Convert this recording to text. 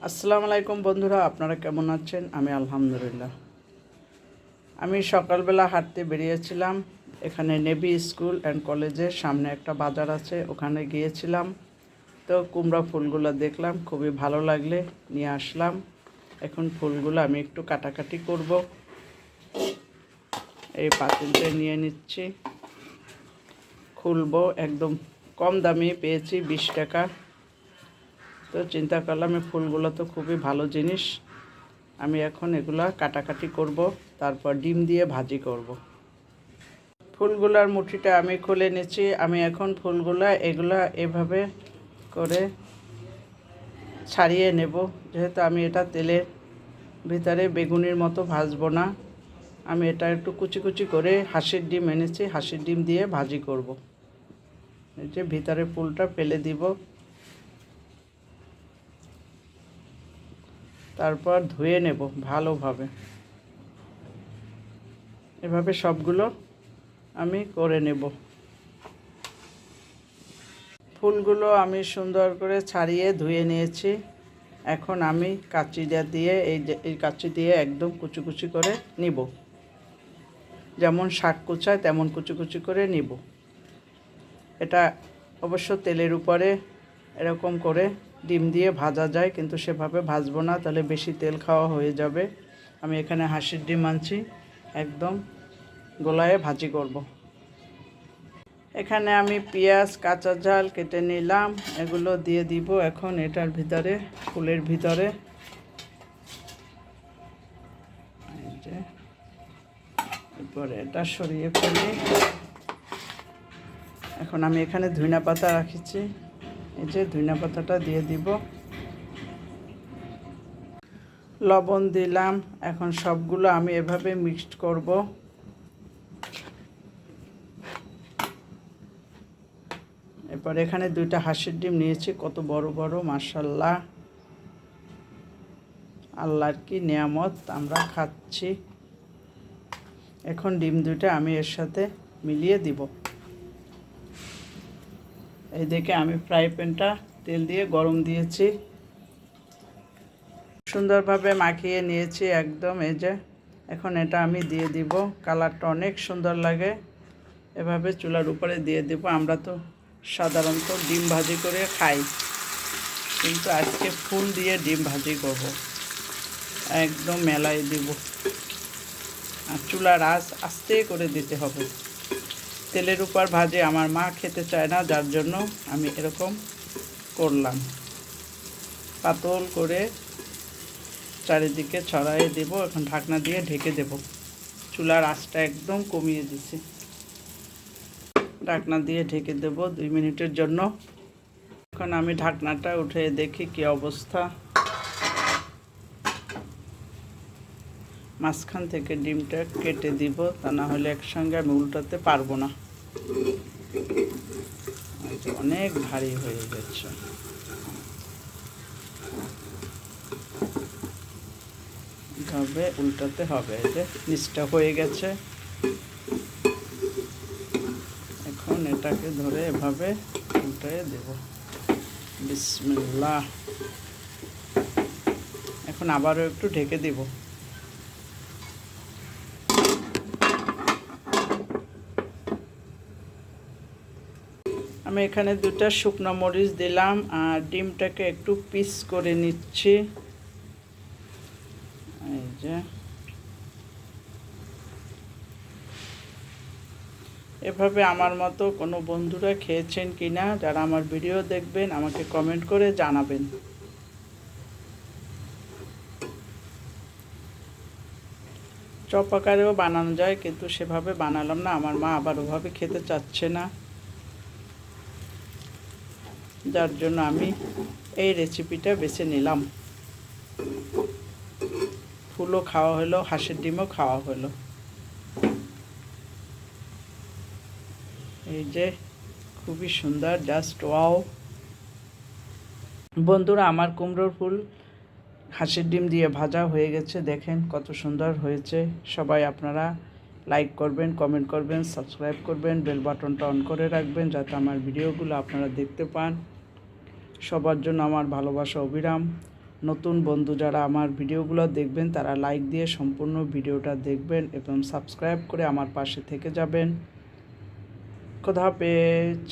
আসসালামু আলাইকুম বন্ধুরা, আপনারা কেমন আছেন? আমি আলহামদুলিল্লাহ। আমি সকালবেলা হাঁটতে বেরিয়েছিলাম। এখানে নেভি স্কুল অ্যান্ড কলেজের সামনে একটা বাজার আছে, ওখানে গিয়েছিলাম। তো কুমড়া ফুলগুলো দেখলাম, খুবই ভালো লাগলে নিয়ে আসলাম। এখন ফুলগুলো আমি একটু কাটাকাটি করব। এই পাতিলটা নিয়ে নিচ্ছি, খুলবো। একদম কম দামে পেয়েছি, 20 টাকা। তো চিন্তা করলাম এই ফুলগুলো তো খুবই ভালো জিনিস, আমি এখন এগুলা কাটাকাটি করব, তারপর ডিম দিয়ে ভাজি করব। ফুলগুলার মুঠিটা আমি খুলে নিচ্ছি। আমি এখন এগুলা এভাবে করে ছাড়িয়ে নেব, যেহেতু আমি এটা তেলের ভিতরে বেগুনির মতো ভাজবো না। আমি এটা একটু কুচি কুচি করে হাঁসের ডিম এনেছি, হাঁসের ডিম দিয়ে ভাজি করব। এই যে ভিতরে ফুলটা ফেলে দিব, তারপর ধুয়ে নেব ভালোভাবে। এভাবে সবগুলো আমি করে নেব। ফুলগুলো আমি সুন্দর করে ছাড়িয়ে ধুয়ে নিয়েছি। এখন আমি কাঁচিটা দিয়ে এই কাঁচি দিয়ে একদম কুচি কুচি করে নিব, যেমন শাক কুচায় তেমন কুচি কুচি করে নিব। এটা অবশ্য তেলের উপরে এরকম করে ডিম দিয়ে ভাজা যায়, কিন্তু সেভাবে ভাজবো না, তাহলে বেশি তেল খাওয়া হয়ে যাবে। আমি এখানে হাঁসের ডিম আনছি, একদম গোলায় ভাজি করব। এখানে আমি পেঁয়াজ কাঁচা ঝাল কেটে নিলাম, এগুলো দিয়ে দিব এখন এটার ভিতরে, ফুলের ভিতরে। এরপরে এটা সরিয়ে ফেলি। এখন আমি এখানে ধনিয়া পাতা রাখিছি, এই যে ধনিয়া পাতাটা দিয়ে দিব, লবণ দিলাম। এখন সবগুলো আমি এভাবে মিক্সড করব। এরপর এখানে 2টা হাঁসের ডিম নিয়েছি, কত বড় বড়, মাশাআল্লাহ। আল্লাহর কি নিয়ামত, আমরা খাচ্ছি। এখন ডিম 2টা আমি এর সাথে মিলিয়ে দিব। এই দেখে আমি ফ্রাই প্যানটা তেল দিয়ে গরম দিয়েছি, সুন্দরভাবে মাখিয়ে নিয়েছি একদম। এই যে এখন এটা আমি দিয়ে দিব, কালারটা অনেক সুন্দর লাগে। এভাবে চুলার উপরে দিয়ে দেব। আমরা তো সাধারণত ডিম ভাজি করে খাই, কিন্তু আজকে ফুল দিয়ে ডিম ভাজি করব, একদম মেলায় দিব। আর চুলার আঁচ আস্তে করে দিতে হবে। তেলের উপর ভাজে আমার মা খেতে চায় না, যার জন্য আমি এরকম করলাম। পাতল করে চারিদিকে ছড়াইয়ে দেব। এখন ঢাকনা দিয়ে ঢেকে দেব। চুলার আঁচটা একদম কমিয়ে দিছি। ঢাকনা দিয়ে ঢেকে দেব 2 মিনিটের জন্য। এখন আমি ঢাকনাটা উঠে দেখি কি অবস্থা। মাঝখান থেকে ডিমটা কেটে দিব, তা না হলে একসঙ্গে আমি উল্টাতে পারবো না, অনেক ভারী হয়ে গেছে। এভাবে উল্টাতে হবে। এই যে নিচটা হয়ে গেছে, এখন এটাকে ধরে এভাবে উল্টায়ে দেব। বিসমিল্লাহ। এখন আবারও একটু ঢেকে দিব। আমি এখানে 2টা শুকনো মরিচ দিলাম, আর ডিমটাকে একটু পিস করে নিচ্ছি। এই যে এভাবে আমার মতো কোনো বন্ধুরা খেয়েছেন কিনা, যারা আমার ভিডিও দেখবেন আমাকে কমেন্ট করে জানাবেন। চপ আকারেও বানানো যায়, কিন্তু সেভাবে বানালাম না। আমার মা আবার ওভাবে খেতে চাচ্ছে না, যার জন্য আমি এই রেসিপিটা বেছে নিলাম। ফুলও খাওয়া হলো, হাঁসের ডিমও খাওয়া হলো। এই যে খুবই সুন্দর, জাস্ট ওয়াও। বন্ধুরা, আমার কুমড়োর ফুল হাঁসের ডিম দিয়ে ভাজা হয়ে গেছে, দেখেন কত সুন্দর হয়েছে। সবাই আপনারা লাইক করবেন, কমেন্ট করবেন, সাবস্ক্রাইব করবেন, বেল বাটনটা অন করে রাখবেন, যাতে আমার ভিডিওগুলো আপনারা দেখতে পান। সবার জন্য আমার ভালোবাসা অবিরাম। নতুন বন্ধু যারা আমার ভিডিওগুলো দেখবেন তারা লাইক দিয়ে সম্পূর্ণ ভিডিওটা দেখবেন এবং সাবস্ক্রাইব করে আমার পাশে থেকে যাবেন। খোদা হাফেজ।